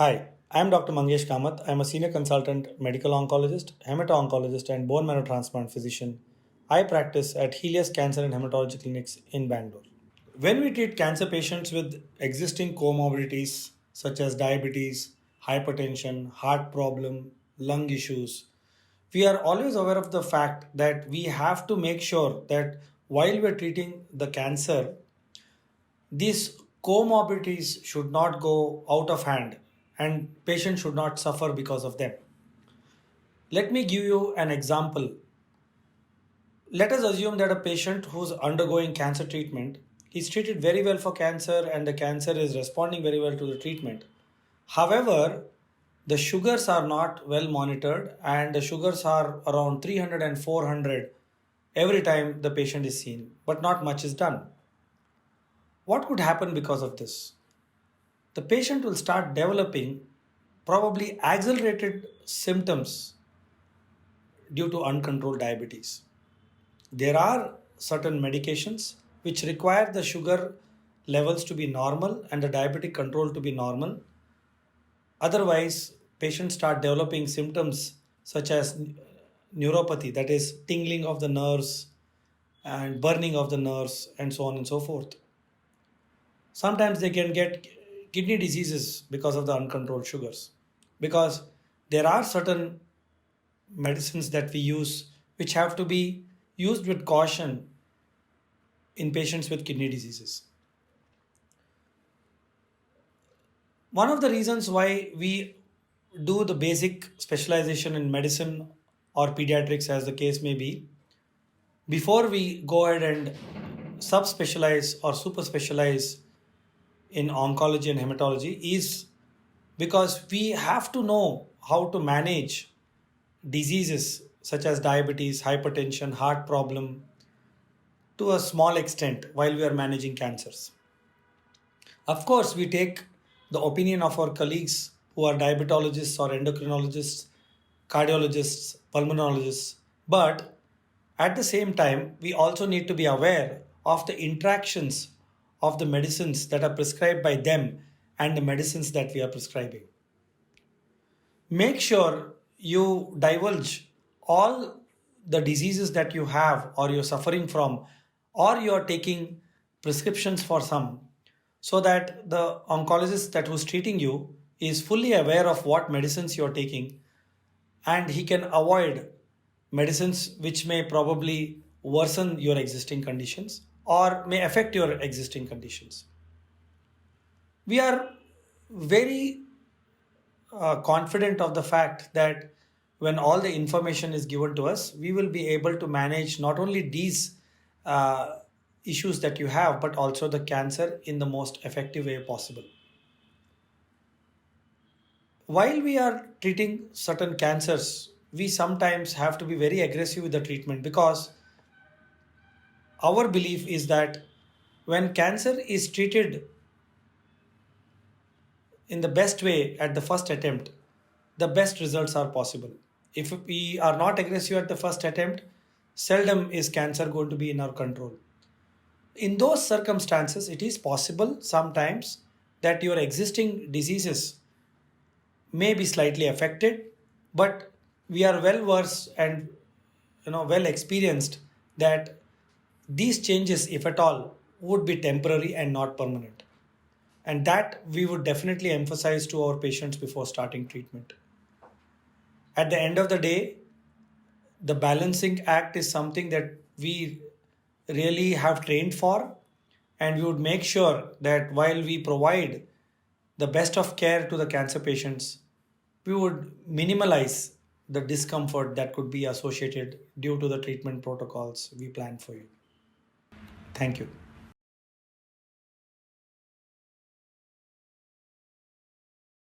Hi, I'm Dr. Mangesh Kamath. I'm a senior consultant medical oncologist, hemato-oncologist, and bone marrow transplant physician. I practice at Helios Cancer and Hematology Clinics in Bangalore. When we treat cancer patients with existing comorbidities such as diabetes, hypertension, heart problem, lung issues, we are always aware of the fact that we have to make sure that while we're treating the cancer, these comorbidities should not go out of hand and patients should not suffer because of them. Let me give you an example. Let us assume that a patient who's undergoing cancer treatment is treated very well for cancer and the cancer is responding very well to the treatment. However, the sugars are not well monitored and the sugars are around 300 and 400 every time the patient is seen, but not much is done. What could happen because of this? The patient will start developing probably accelerated symptoms due to uncontrolled diabetes. There are certain medications which require the sugar levels to be normal and the diabetic control to be normal. Otherwise, patients start developing symptoms such as neuropathy, that is, tingling of the nerves and burning of the nerves, and so on and so forth. Sometimes they can get kidney diseases because of the uncontrolled sugars. Because there are certain medicines that we use which have to be used with caution in patients with kidney diseases. One of the reasons why we do the basic specialization in medicine or pediatrics, as the case may be, before we go ahead and subspecialize or super specialize in oncology and hematology, is because we have to know how to manage diseases such as diabetes, hypertension, heart problem to a small extent while we are managing cancers. Of course, we take the opinion of our colleagues who are diabetologists or endocrinologists, cardiologists, pulmonologists, but at the same time, we also need to be aware of the interactions of the medicines that are prescribed by them and the medicines that we are prescribing. Make sure you divulge all the diseases that you have or you're suffering from or you're taking prescriptions for some, so that the oncologist that who's treating you is fully aware of what medicines you're taking and he can avoid medicines which may probably worsen your existing conditions or may affect your existing conditions. We are very confident of the fact that when all the information is given to us, we will be able to manage not only these uh, issues that you have, but also the cancer in the most effective way possible. While we are treating certain cancers, we sometimes have to be very aggressive with the treatment because our belief is that when cancer is treated in the best way at the first attempt, the best results are possible. If we are not aggressive at the first attempt, seldom is cancer going to be in our control. In those circumstances, it is possible sometimes that your existing diseases may be slightly affected, but we are well versed and well experienced that these changes, if at all, would be temporary and not permanent. And that we would definitely emphasize to our patients before starting treatment. At the end of the day, the balancing act is something that we really have trained for, and we would make sure that while we provide the best of care to the cancer patients, we would minimize the discomfort that could be associated due to the treatment protocols we plan for you. Thank you.